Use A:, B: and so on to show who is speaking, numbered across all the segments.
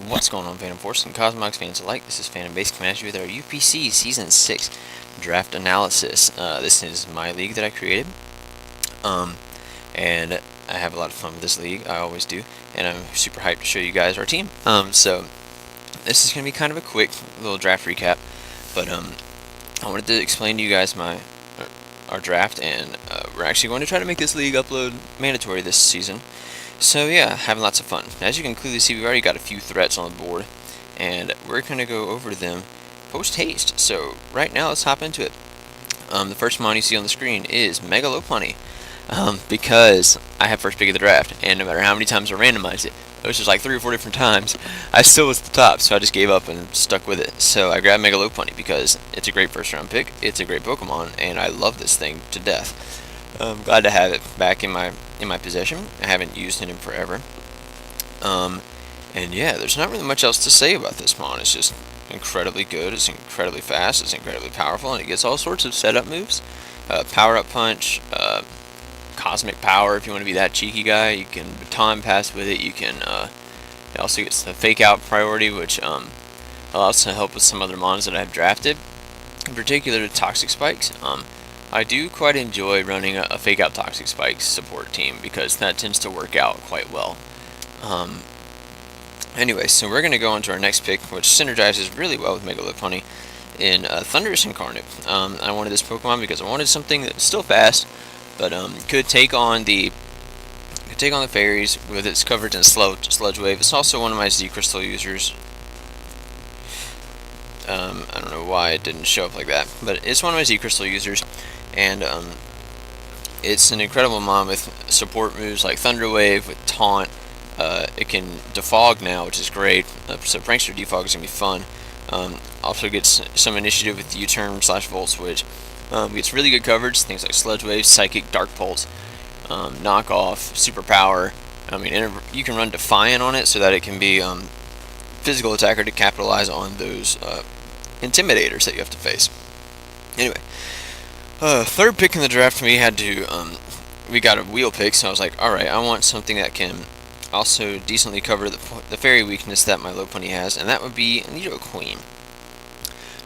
A: What's going on, Phantom Force and Cosmox fans alike? This is Phantom Base coming at you with our UPC Season 6 draft analysis. This is my league that I created, and I have a lot of fun with this league. I always do, and I'm super hyped to show you guys our team. So this is going to be kind of a quick little draft recap, but I wanted to explain to you guys our draft, and we're actually going to try to make this league upload mandatory this season. So yeah, having lots of fun. As you can clearly see, we've already got a few threats on the board, and we're going to go over them post-haste. So right now, let's hop into it. The first mon you see on the screen is Megalopony, because I have first pick of the draft, and no matter how many times I randomized it, which was like 3 or 4 different times, I still was the top, so I just gave up and stuck with it. So I grabbed Megalopony because it's a great first round pick, it's a great Pokemon, and I love this thing to death. I'm glad to have it back in my possession. I haven't used it in forever. And yeah, there's not really much else to say about this mon. It's just incredibly good, it's incredibly fast, it's incredibly powerful, and it gets all sorts of setup moves. Power Up Punch, Cosmic Power if you want to be that cheeky guy. You can Baton Pass with it. You can it also gets the Fake Out priority, which allows to help with some other mons that I've drafted, in particular the Toxic Spikes. I do quite enjoy running a Fake Out Toxic Spikes support team because that tends to work out quite well. Anyway, so we're going to go on to our next pick, which synergizes really well with Megalopony in Thunderous Incarnate. I wanted this Pokemon because I wanted something that's still fast, but could take on the fairies with its coverage and Sludge Wave. It's also one of my Z Crystal users. I don't know why it didn't show up like that, but it's one of my Z Crystal users, and it's an incredible mon with support moves like Thunder Wave, with Taunt. It can defog now, which is great, so Prankster defog is going to be fun. Also gets some initiative with U-turn / Volt Switch. Gets really good coverage, things like Sludge Wave, Psychic, Dark Pulse, Knockoff, Super Power. I mean, you can run Defiant on it so that it can be physical attacker to capitalize on those intimidators that you have to face. Anyway, third pick in the draft for me had to, we got a wheel pick, so I was like, alright, I want something that can also decently cover the fairy weakness that my Lopunny has, and that would be Nidoqueen.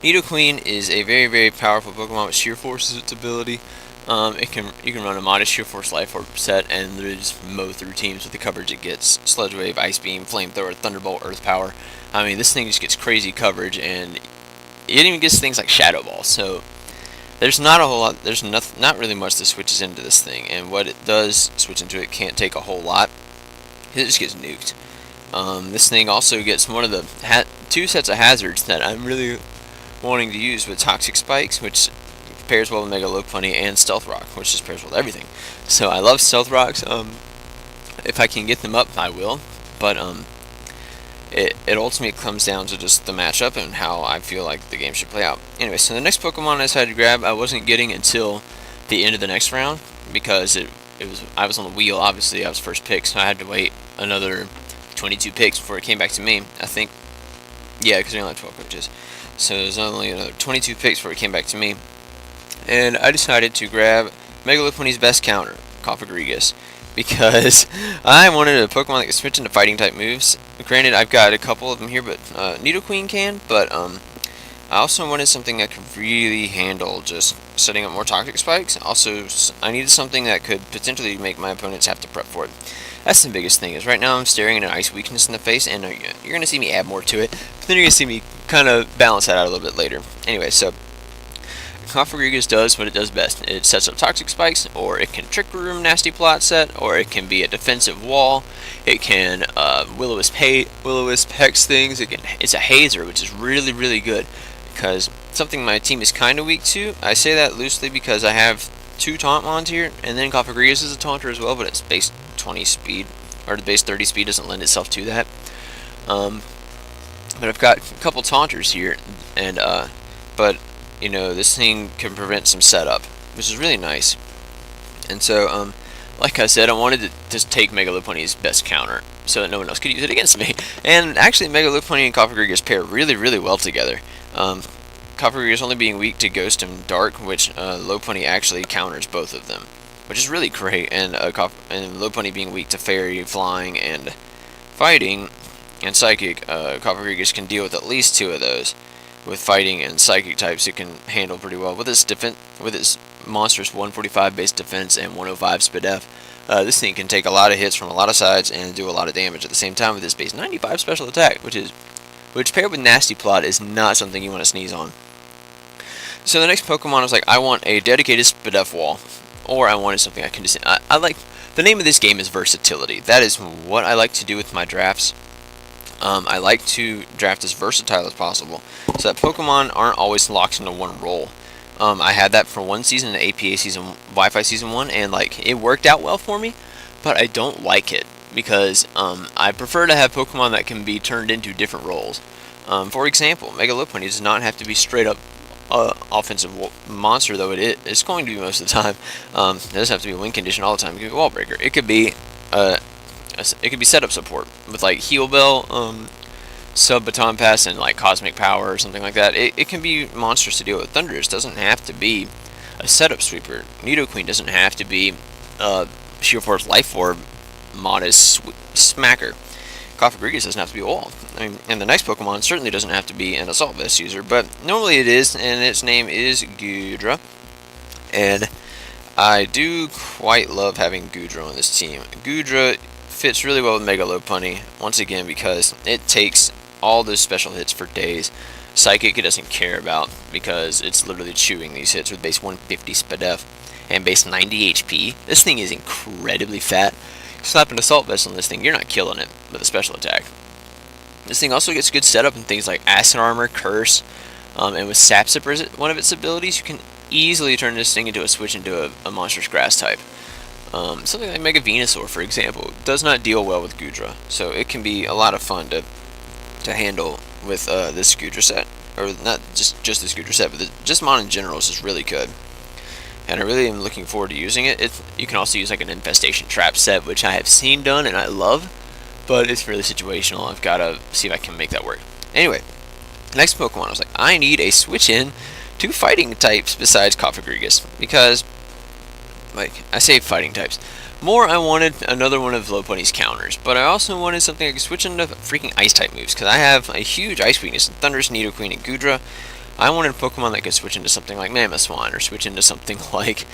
A: Nidoqueen is a very, very powerful Pokemon with Sheer Force as its ability. You can run a modest Sheer Force Life Orb set and just mow through teams with the coverage it gets. Sludge Wave, Ice Beam, Flamethrower, Thunderbolt, Earth Power. I mean, this thing just gets crazy coverage, and it even gets things like Shadow Ball. So there's not a whole lot. There's not really much that switches into this thing, and what it does switch into it can't take a whole lot. It just gets nuked. This thing also gets one of the two sets of hazards that I'm really wanting to use with Toxic Spikes, which pairs well with Megalopony, and Stealth Rock, which just pairs well with everything. So I love Stealth Rocks. If I can get them up, I will. But it ultimately comes down to just the matchup and how I feel like the game should play out. Anyway, so the next Pokemon I decided to grab, I wasn't getting until the end of the next round because I was on the wheel. Obviously, I was first pick, so I had to wait another 22 picks before it came back to me. I think, yeah, because we only had 12 coaches. So there's only another 22 picks before it came back to me. And I decided to grab Megalopony's best counter, Cofagrigus, because I wanted a Pokemon that could switch into fighting type moves. Granted, I've got a couple of them here, but Nidoqueen can, but I also wanted something that could really handle just setting up more Toxic Spikes. Also, I needed something that could potentially make my opponents have to prep for it. That's the biggest thing, is right now I'm staring at an Ice Weakness in the face, and you're going to see me add more to it, but then you're going to see me kind of balance that out a little bit later. Anyway, so Cofagrigus does what it does best. It sets up Toxic Spikes, or it can Trick Room Nasty Plot set, or it can be a defensive wall. It can Will-O-Wisp Hex things. It's a Hazer, which is really, really good, because something my team is kind of weak to. I say that loosely because I have 2 Taunt Mons here, and then Cofagrigus is a Taunter as well, but it's base 20 speed, or the base 30 speed doesn't lend itself to that. But I've got a couple Taunters here, and but you know, this thing can prevent some setup, which is really nice. And so, like I said, I wanted to just take Megalopony's best counter so that no one else could use it against me. And actually, Megalopony and Cofagrigus pair really, really well together. Cofagrigus only being weak to Ghost and Dark, which Lopunny actually counters both of them, which is really great. And Lopunny being weak to Fairy, Flying, and Fighting, and Psychic, Cofagrigus can deal with at least 2 of those. With Fighting and Psychic types, it can handle pretty well. With its monstrous 145 base defense and 105 speed F, this thing can take a lot of hits from a lot of sides and do a lot of damage at the same time with this base 95 special attack, which paired with Nasty Plot is not something you want to sneeze on. So the next Pokemon was like, I want a dedicated speed F wall, or I wanted something I can just. I like the name of this game is versatility. That is what I like to do with my drafts. I like to draft as versatile as possible, so that Pokemon aren't always locked into one role. I had that for one season in APA season, Wi-Fi season 1, and like it worked out well for me, but I don't like it because I prefer to have Pokemon that can be turned into different roles. For example, Mega Lopunny does not have to be straight up offensive monster, though it's going to be most of the time. It doesn't have to be win condition all the time. It could be wall breaker. It could be setup support with like Heal Bell, Sub Baton Pass, and like Cosmic Power or something like that. It can be monsters to deal with. Thundurus doesn't have to be a setup sweeper. Nidoqueen doesn't have to be Shield Force Life Orb modest smacker. Cofagrigus doesn't have to be a wall. I mean, and the next Pokemon certainly doesn't have to be an Assault Vest user, but normally it is, and its name is Goodra. And I do quite love having Goodra on this team. Goodra fits really well with Mega Lopunny, once again, because it takes all those special hits for days. Psychic it doesn't care about, because it's literally chewing these hits with base 150 speed F and base 90 HP. This thing is incredibly fat. Slap an Assault Vest on this thing, you're not killing it with a special attack. This thing also gets good setup in things like Acid Armor, Curse, and with Sap Sipper as one of its abilities, you can easily turn this thing into a switch into a monstrous grass type. Something like Mega Venusaur, for example, does not deal well with Goodra, so it can be a lot of fun to handle with this Goodra set, or not just this Goodra set, but just Mon in general is just really good. And I really am looking forward to using it. You can also use like an Infestation Trap set, which I have seen done and I love, but it's really situational. I've got to see if I can make that work. Anyway, next Pokemon, I was like, I need a switch in to fighting types besides Cofagrigus, because, like, I say fighting types. I wanted another one of Lopunny's counters, but I also wanted something I could switch into freaking ice type moves, because I have a huge ice weakness in Thundurus, Nidoqueen, and Goodra. I wanted a Pokemon that could switch into something like Mamoswine, or switch into something like,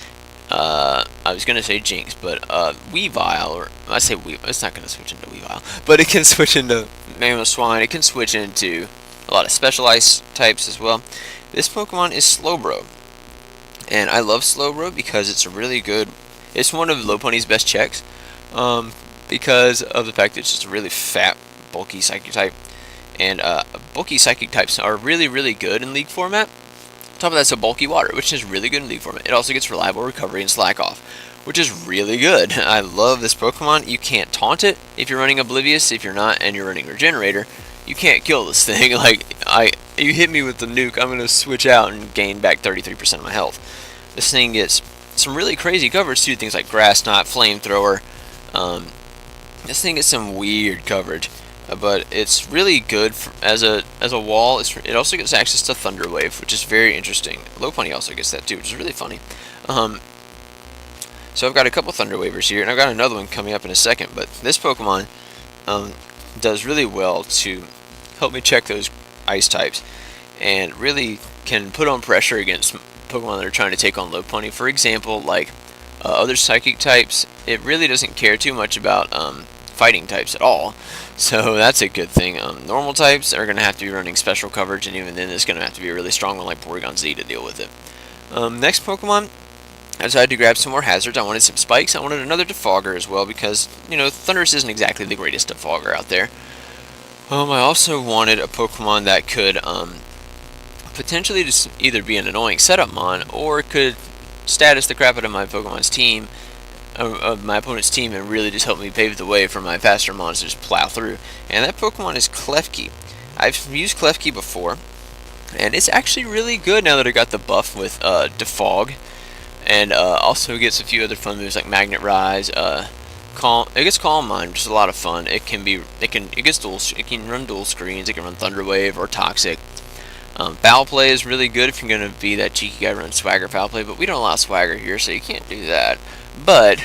A: I was going to say Jinx, but Weavile, or I say Weavile, it's not going to switch into Weavile, but it can switch into Mamoswine, it can switch into a lot of special ice types as well. This Pokemon is Slowbro, and I love Slowbro because it's really good. It's one of Lopunny's best checks, because of the fact that it's just a really fat, bulky Psychic type. And bulky Psychic types are really, really good in League format. On top of that, it's a bulky Water, which is really good in League format. It also gets reliable recovery and slack off, which is really good. I love this Pokemon. You can't taunt it if you're running Oblivious. If you're not and you're running Regenerator, you can't kill this thing. Like, you hit me with the nuke, I'm going to switch out and gain back 33% of my health. This thing gets some really crazy coverage too, things like Grass Knot, Flamethrower. This thing gets some weird coverage. But it's really good as a wall. It also gets access to Thunder Wave, which is very interesting. Lopunny also gets that too, which is really funny. So I've got a couple Thunder Wavers here, and I've got another one coming up in a second. But this Pokemon does really well to help me check those ice types, and really can put on pressure against Pokemon that are trying to take on Lopunny. For example, like other Psychic types, it really doesn't care too much about fighting types at all, so that's a good thing. Normal types are going to have to be running special coverage, and even then it's going to have to be a really strong one like Porygon Z to deal with it. Next Pokemon, I decided to grab some more hazards. I wanted some spikes. I wanted another Defogger as well, because, you know, Thundurus isn't exactly the greatest Defogger out there. I also wanted a Pokemon that could potentially just either be an annoying setup mon, or could status the crap out of my Pokemon's team, of my opponent's team, and really just help me pave the way for my faster mons to just plow through. And that Pokemon is Klefki. I've used Klefki before, and it's actually really good now that I got the buff with Defog, and also gets a few other fun moves like Magnet Rise. It gets Calm Mind, which is a lot of fun. It can run dual screens. It can run Thunder Wave or Toxic. Foul Play is really good if you're going to be that cheeky guy running Swagger Foul Play, but we don't allow Swagger here, so you can't do that. But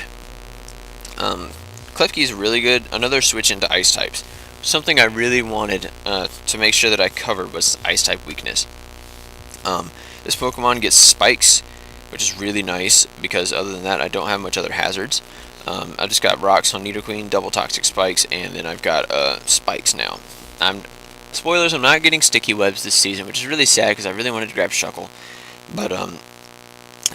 A: Klefki is really good. Another switch into ice types, something I really wanted to make sure that I covered was Ice type weakness. This Pokemon gets spikes, which is really nice because other than that I don't have much other hazards. I just got rocks on Nidoqueen, double toxic spikes, and then I've got spikes now. Spoilers, I'm not getting sticky webs this season, which is really sad because I really wanted to grab Shuckle, but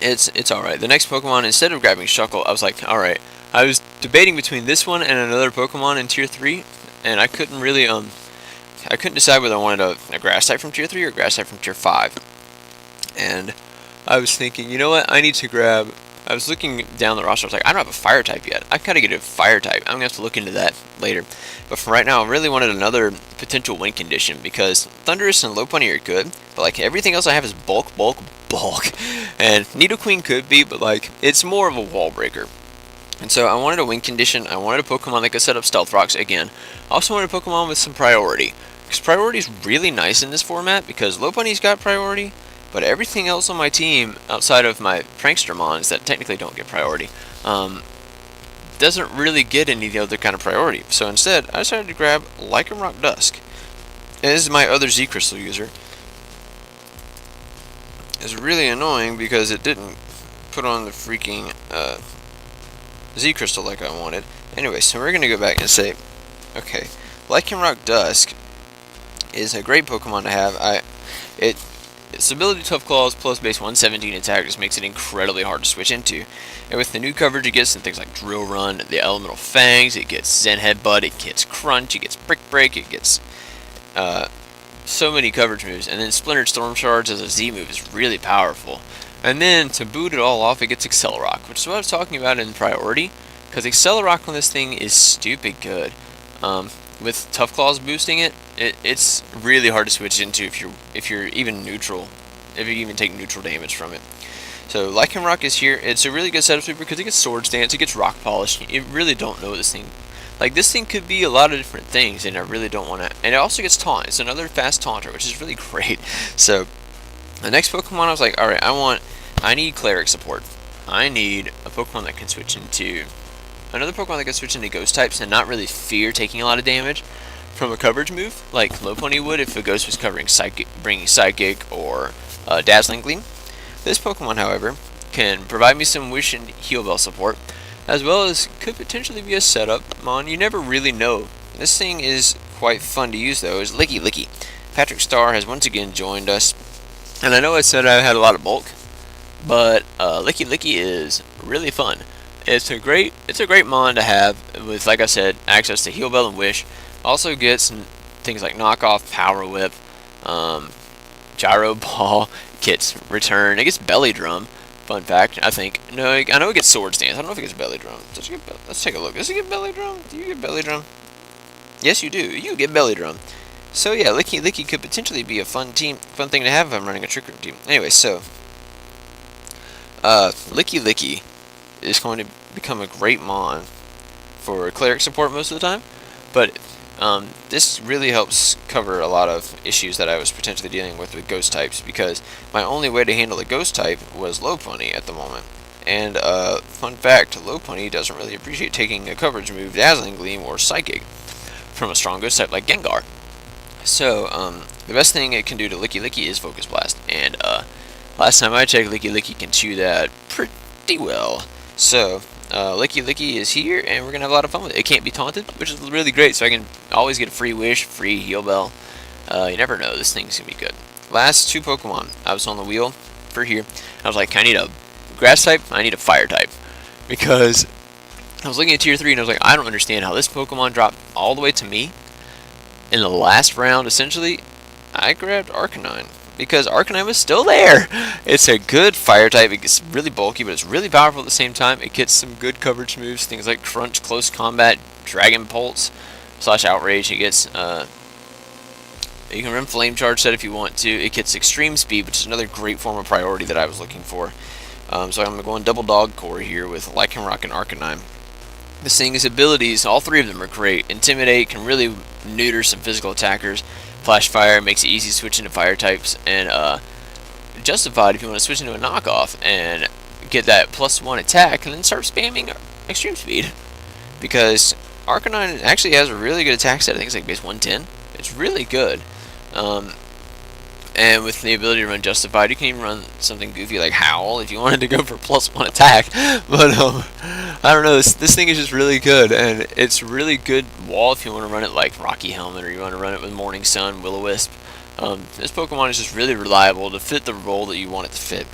A: it's alright. The next Pokemon, instead of grabbing Shuckle, I was like, alright, I was debating between this one and another Pokemon in Tier 3, and I couldn't really, I couldn't decide whether I wanted a Grass type from Tier 3 or a Grass type from Tier 5. And I was thinking, you know what, I need to grab, I was looking down the roster, I was like, I don't have a Fire type yet. I've got to get a Fire type. I'm going to have to look into that later. But for right now, I really wanted another potential win condition, because Thundurus and Lopunny are good, but like everything else I have is bulk, bulk, bulk. And Nidoqueen could be, but like, it's more of a wall breaker. And so I wanted a win condition. I wanted a Pokemon that could set up Stealth Rocks again. I also wanted a Pokemon with some priority, because priority is really nice in this format, because Lopunny's got priority, but everything else on my team, outside of my Prankstermons that technically don't get priority, doesn't really get any other kind of priority. So instead, I decided to grab Lycanroc Dusk. And this is my other Z Crystal user. It's really annoying because it didn't put on the freaking Z Crystal like I wanted. Anyway, so we're going to go back and say, okay, Lycanroc Dusk is a great Pokemon to have. Its ability Tough Claws plus base 117 attack just makes it incredibly hard to switch into. And with the new coverage it gets in things like Drill Run, the Elemental Fangs, it gets Zen Headbutt, it gets Crunch, it gets Brick Break, it gets so many coverage moves. And then Splintered Storm Shards as a Z move is really powerful. And then to boot it all off, it gets Accelerock, which is what I was talking about in priority, because Accelerock on this thing is stupid good. With Tough Claws boosting it, it's really hard to switch into if you're even neutral, if you even take neutral damage from it. So Lycanroc is here. It's a really good setup sweeper because it gets Swords Dance, it gets Rock Polish. You really don't know this thing. Like, this thing could be a lot of different things, and I really don't want to. And it also gets Taunt. It's another fast taunter, which is really great. So the next Pokemon, I was like, all right, I need Cleric support. I need a Pokemon that can switch into another Pokemon that can switch into Ghost types and not really fear taking a lot of damage from a coverage move, like Lopunny would if a Ghost was covering bringing Psychic or Dazzling Gleam. This Pokemon, however, can provide me some Wish and Heal Bell support, as well as could potentially be a setup mon. You never really know. This thing is quite fun to use, though, is Licky. Patrick Starr has once again joined us, and I know I said I had a lot of bulk, but Licky is really fun. It's a great mon to have with, like I said, access to Heal Bell and Wish. Also gets things like Knockoff, Power Whip, Gyro Ball, gets Return. It gets Belly Drum. Fun fact, I think. No, I know it gets Swords Dance. I don't know if it gets Belly Drum. Let's take a look. Does it get Belly Drum? Do you get Belly Drum? Yes, you do. You get Belly Drum. So yeah, Licky could potentially be a fun thing to have if I'm running a Trick Room team. Anyway, so Licky is going to become a great mon for Cleric support most of the time, but this really helps cover a lot of issues that I was potentially dealing with Ghost types, because my only way to handle a Ghost type was Lopunny at the moment. And fun fact, Lopunny doesn't really appreciate taking a coverage move, Dazzling Gleam or Psychic, from a strong Ghost type like Gengar. So the best thing it can do to Licky is Focus Blast, and last time I checked, Licky can chew that pretty well. So Licky is here, and we're gonna have a lot of fun with it. It can't be taunted, which is really great, so I can always get a free Wish, free Heal Bell. You never know, this thing's gonna be good. Last two Pokemon, I was on the wheel for here. I was like, I need a Grass type, I need a Fire type, because I was looking at Tier 3 and I was like, I don't understand how this Pokemon dropped all the way to me in the last round. Essentially, I grabbed Arcanine, because Arcanine was still there. It's a good Fire type. It gets really bulky, but it's really powerful at the same time. It gets some good coverage moves, things like Crunch, Close Combat, Dragon Pulse, / Outrage. It gets, you can run Flame Charge set if you want to. It gets Extreme Speed, which is another great form of priority that I was looking for. So I'm going double dog core here with Lycanroc and Arcanine. This thing's abilities, all three of them are great. Intimidate can really neuter some physical attackers. Flash Fire makes it easy to switch into Fire types, and Justified if you want to switch into a knockoff and get that +1 attack, and then start spamming Extreme Speed. Because Arcanine actually has a really good attack set. I think it's like base 110. It's really good. And with the ability to run Justified, you can even run something goofy like Howl if you wanted to go for +1 attack. But I don't know, this thing is just really good, and it's really good wall if you want to run it like Rocky Helmet, or you want to run it with Morning Sun, Will-O-Wisp. This Pokemon is just really reliable to fit the role that you want it to fit.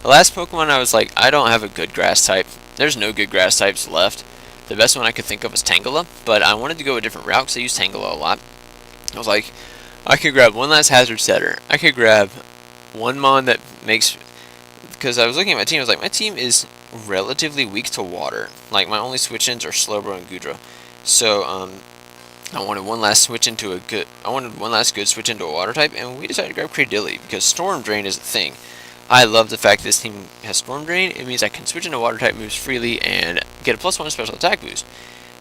A: The last Pokemon I was like, I don't have a good grass type. There's no good grass types left. The best one I could think of was Tangela, but I wanted to go a different route because I use Tangela a lot. I was like, I could grab one last Hazard Setter. I could grab one Mon that makes... Because I was looking at my team, I was like, my team is relatively weak to water. Like, my only switch-ins are Slowbro and Goodra. So, I wanted one last switch into a good... I wanted one last good switch into a water type, and we decided to grab Cradilly, because Storm Drain is a thing. I love the fact this team has Storm Drain. It means I can switch into water type moves freely and get a +1 special attack boost.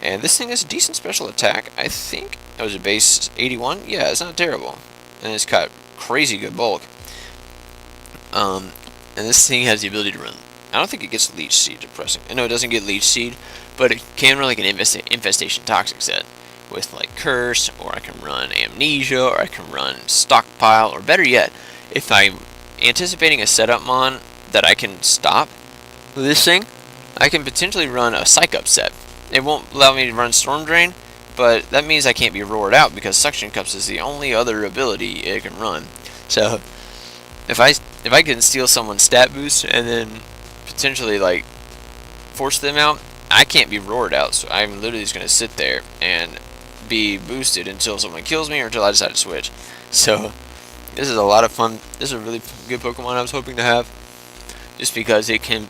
A: And this thing has a decent special attack. I think it was a base 81. Yeah, it's not terrible. And it's got crazy good bulk. And this thing has the ability to run. I don't think it gets Leech Seed, depressing. I know it doesn't get Leech Seed, but it can run like an Infestation Toxic set with like Curse, or I can run Amnesia, or I can run Stockpile, or better yet, if I'm anticipating a setup mon that I can stop with this thing, I can potentially run a Psych Up set. It won't allow me to run Storm Drain, but that means I can't be roared out because Suction Cups is the only other ability it can run. So if I can steal someone's stat boost and then potentially like force them out, I can't be roared out. So I'm literally just gonna sit there and be boosted until someone kills me or until I decide to switch. So this is a lot of fun. This is a really good Pokemon I was hoping to have, just because it can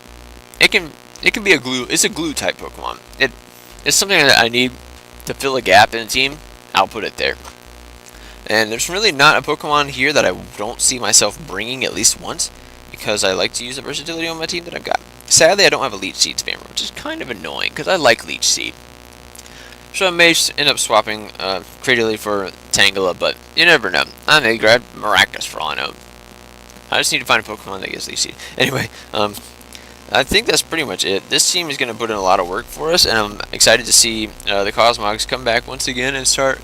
A: be a glue. It's a glue type Pokemon. It's something that I need to fill a gap in a team. I'll put it there. And there's really not a Pokemon here that I don't see myself bringing at least once, because I like to use the versatility on my team that I've got. Sadly, I don't have a Leech Seed spammer, which is kind of annoying because I like Leech Seed. So I may end up swapping Cradilly for Tangela, but you never know. I may grab Maractus for all I know. I just need to find a Pokemon that gets Leech Seed. Anyway, I think that's pretty much it. This team is going to put in a lot of work for us, and I'm excited to see the Cosmogs come back once again and start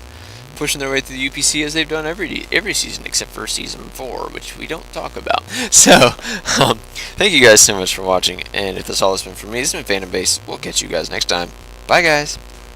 A: pushing their way through the UPC as they've done every season except for Season 4, which we don't talk about. So, thank you guys so much for watching, and if that's all it's been for me, this has been Phantom Base. We'll catch you guys next time. Bye, guys.